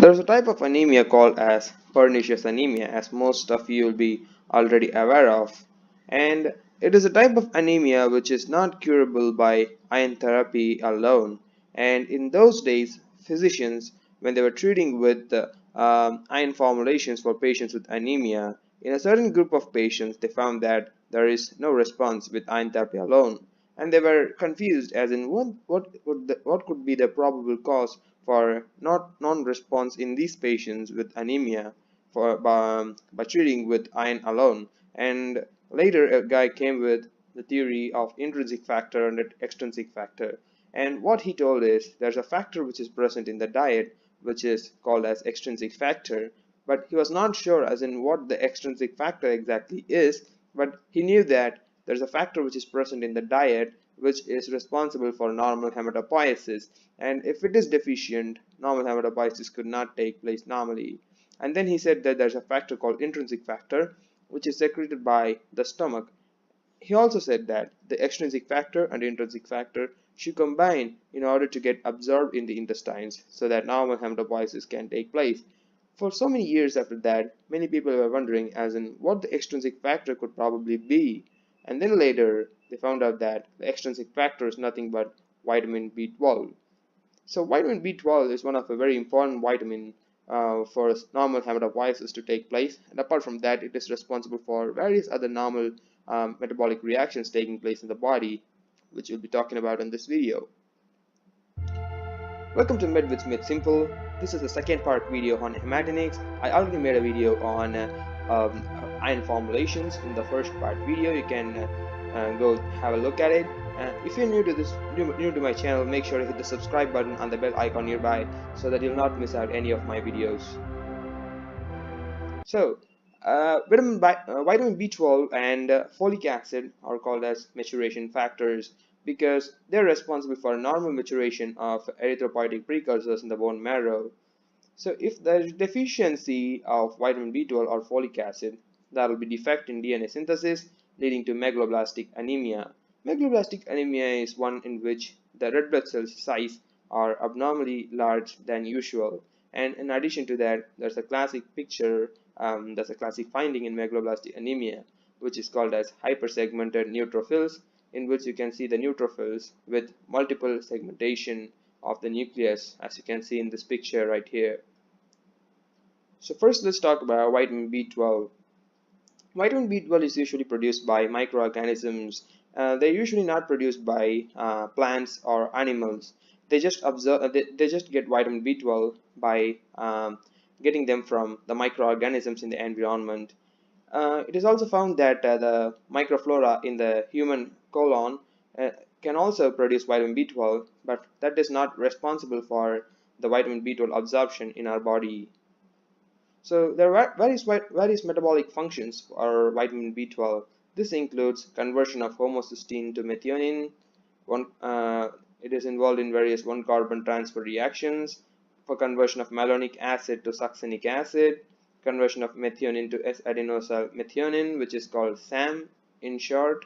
There's a type of anemia called as pernicious anemia, as most of you will be already aware of, and it is a type of anemia which is not curable by iron therapy alone. And in those days, physicians, when they were treating with the iron formulations for patients with anemia, in a certain group of patients, they found that there is no response with iron therapy alone, and they were confused as in what could be the probable cause for non-response in these patients with anemia by treating with iron alone. And later a guy came with the theory of intrinsic factor and extrinsic factor, and what he told is there's a factor which is present in the diet which is called as extrinsic factor, but he was not sure as in what the extrinsic factor exactly is, but he knew that there's a factor which is present in the diet which is responsible for normal haematopoiesis, and if it is deficient, normal haematopoiesis could not take place normally. And then he said that there's a factor called intrinsic factor which is secreted by the stomach. He also said that the extrinsic factor and intrinsic factor should combine in order to get absorbed in the intestines so that normal haematopoiesis can take place. For so many years after that, many people were wondering as in what the extrinsic factor could probably be. And then later, they found out that the extrinsic factor is nothing but vitamin B12. So vitamin B12 is one of a very important vitamin for normal haematopoiesis to take place, and apart from that, it is responsible for various other normal metabolic reactions taking place in the body, which we'll be talking about in this video. Welcome to medvidsmadesimple. This is the second part video on haematinics. I already made a video on iron formulations in the first part video. You can go have a look at it. If you're new to my channel, make sure to hit the subscribe button and the bell icon nearby so that you'll not miss out any of my videos. So, vitamin B12 and folic acid are called as maturation factors because they're responsible for normal maturation of erythropoietic precursors in the bone marrow. So if there's deficiency of vitamin B12 or folic acid, that will be defect in DNA synthesis leading to megaloblastic anemia. Megaloblastic anemia is one in which the red blood cell size are abnormally large than usual. And in addition to that, there's a classic picture, there's a classic finding in megaloblastic anemia, which is called as hypersegmented neutrophils, in which you can see the neutrophils with multiple segmentation of the nucleus, as you can see in this picture right here. So first, let's talk about vitamin B12. Vitamin B12 is usually produced by microorganisms. They're usually not produced by plants or animals. They just get vitamin B12 by getting them from the microorganisms in the environment. It is also found that the microflora in the human colon can also produce vitamin B12, but that is not responsible for the vitamin B12 absorption in our body. So there are various metabolic functions for vitamin B12. This includes conversion of homocysteine to methionine. It is involved in various one-carbon transfer reactions, for conversion of malonic acid to succinic acid, conversion of methionine to S-adenosyl methionine, which is called SAM in short,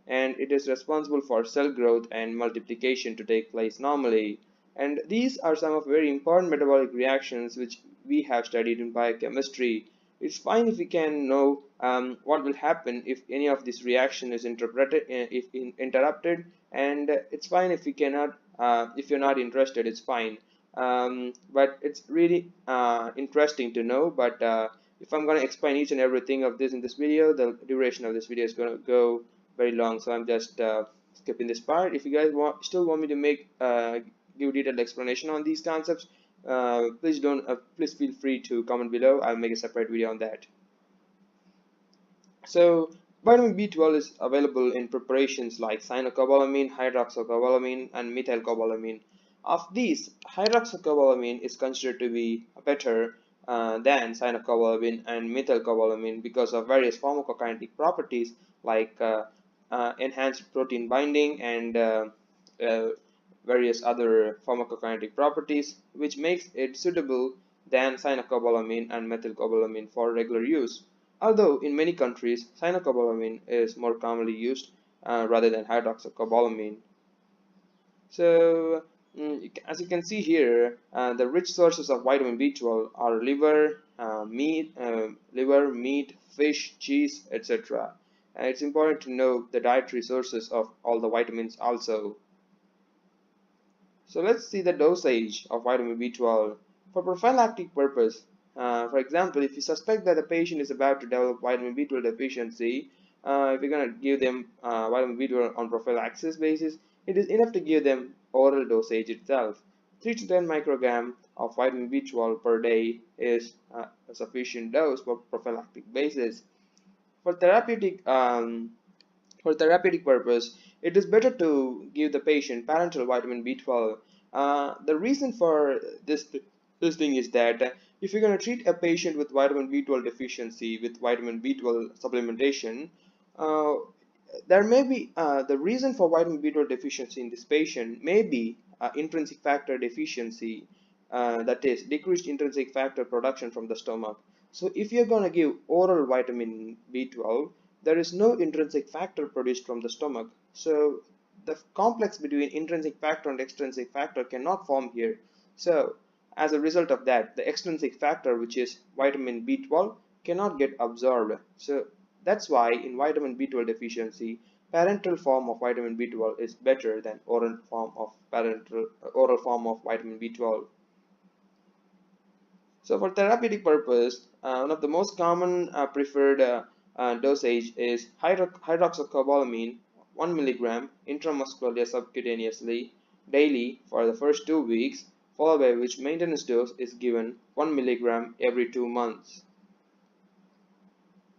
and it is responsible for cell growth and multiplication to take place normally. And these are some of very important metabolic reactions which we have studied in biochemistry. It's fine if we can know what will happen if any of this reaction is interrupted, and it's fine if we cannot. If you're not interested, it's fine. But it's really interesting to know. But if I'm going to explain each and everything of this in this video, the duration of this video is going to go very long. So I'm just skipping this part. If you guys still want me to give detailed explanation on these concepts, please feel free to comment below. I'll make a separate video on that. So vitamin B12 is available in preparations like cyanocobalamin, hydroxycobalamin, and methylcobalamin. Of these, hydroxycobalamin is considered to be better than cyanocobalamin and methylcobalamin because of various pharmacokinetic properties like enhanced protein binding and various other pharmacokinetic properties, which makes it suitable than cyanocobalamin and methylcobalamin for regular use. Although in many countries, cyanocobalamin is more commonly used rather than hydroxycobalamin. So As you can see here, the rich sources of vitamin B12 are liver, meat, fish, cheese, etc. And it's important to know the dietary sources of all the vitamins also. So let's see the dosage of vitamin B12 for prophylactic purpose. For example, if you suspect that the patient is about to develop vitamin B12 deficiency, if you're going to give them vitamin B12 on prophylaxis basis, it is enough to give them oral dosage itself. 3 to 10 microgram of vitamin B12 per day is a sufficient dose for prophylactic basis. For therapeutic purpose, it is better to give the patient parenteral vitamin B12. The reason for this thing is that if you're going to treat a patient with vitamin B12 deficiency with vitamin B12 supplementation, uh, there may be the reason for vitamin B12 deficiency in this patient may be intrinsic factor deficiency, that is decreased intrinsic factor production from the stomach. So if you're going to give oral vitamin B12, there is no intrinsic factor produced from the stomach. So the complex between intrinsic factor and extrinsic factor cannot form here. So as a result of that, the extrinsic factor, which is vitamin B12, cannot get absorbed. So that's why in vitamin B12 deficiency, parenteral form of vitamin B12 is better than oral form of vitamin B12. So for therapeutic purpose, one of the most common preferred dosage is hydroxycobalamin 1 milligram intramuscularly subcutaneously daily for the first 2 weeks, followed by which maintenance dose is given 1 milligram every 2 months.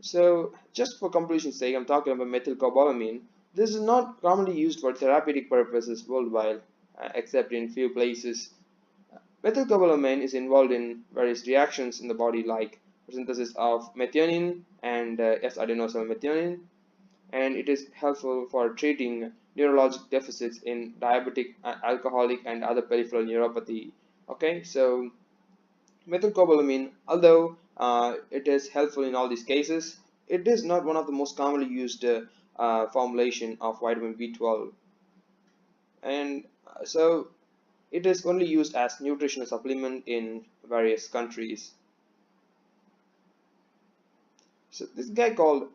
So just for completion's sake, I'm talking about methylcobalamin. This is not commonly used for therapeutic purposes worldwide, except in few places. Methylcobalamin is involved in various reactions in the body like synthesis of methionine and S-adenosylmethionine, and it is helpful for treating neurologic deficits in diabetic, alcoholic, and other peripheral neuropathy. Okay, so methylcobalamin, although it is helpful in all these cases, it is not one of the most commonly used formulation of vitamin B12, and so it is only used as nutritional supplement in various countries. So this guy called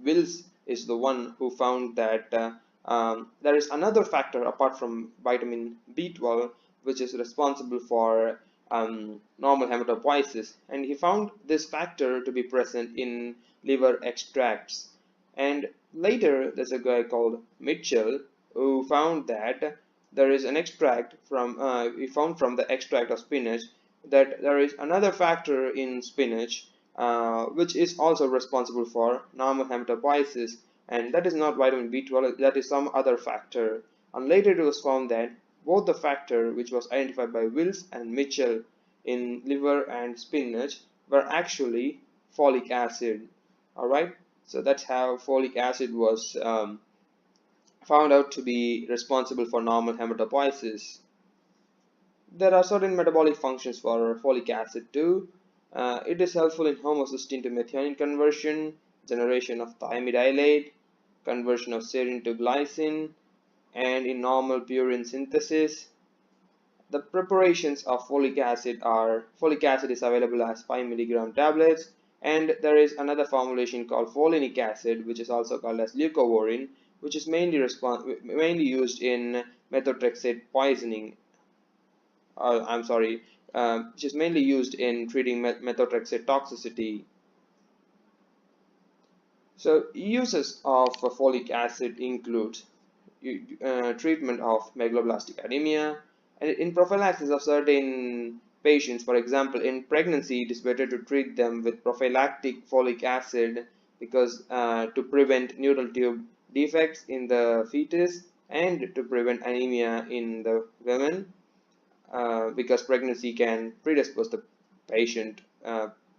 Wills is the one who found that there is another factor apart from vitamin B12 which is responsible for normal haematopoiesis, and he found this factor to be present in liver extracts. And later there's a guy called Mitchell who found that there is an extract from he found from the extract of spinach that there is another factor in spinach which is also responsible for normal haematopoiesis, and that is not vitamin B12, that is some other factor. And later it was found that both the factor which was identified by Wills and Mitchell in liver and spinach were actually folic acid. Alright, so that's how folic acid was found out to be responsible for normal haematopoiesis. There are certain metabolic functions for folic acid too. It is helpful in homocysteine to methionine conversion, generation of thiamidylate, conversion of serine to glycine, and in normal purine synthesis. The preparations of folic acid is available as 5 milligram tablets, and there is another formulation called folinic acid, which is also called as leucovorin, which is mainly used in methotrexate poisoning. Which is mainly used in treating methotrexate toxicity. So uses of folic acid include treatment of megaloblastic anemia, and in prophylaxis of certain patients. For example, in pregnancy, it is better to treat them with prophylactic folic acid because to prevent neural tube defects in the fetus and to prevent anemia in the women. Because pregnancy can predispose the patient,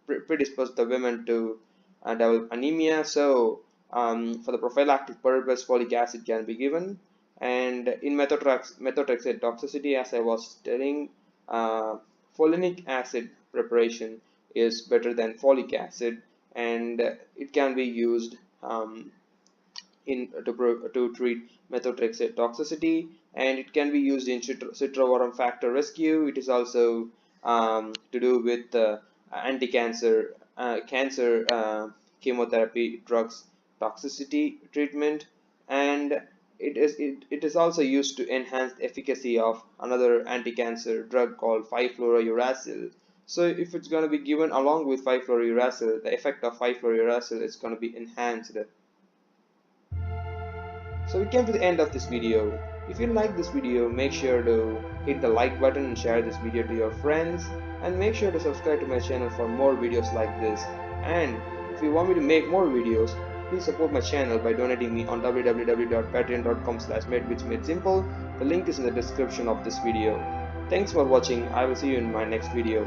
predispose the women to develop anemia. So for the prophylactic purpose, folic acid can be given. And in methotrexate toxicity, as I was telling, folinic acid preparation is better than folic acid, and it can be used to treat methotrexate toxicity. and it can be used in citrovarum factor rescue. It is also to do with anti-cancer cancer chemotherapy drugs toxicity treatment, and it is also used to enhance the efficacy of another anti-cancer drug called 5-fluorouracil. So if it's going to be given along with 5-fluorouracil, the effect of 5-fluorouracil is going to be enhanced. So we came to the end of this video. If you like this video, make sure to hit the like button and share this video to your friends, and make sure to subscribe to my channel for more videos like this. And if you want me to make more videos, please support my channel by donating me on www.patreon.com/medvidsmadesimple. The link is in the description of this video. Thanks for watching. I will see you in my next video.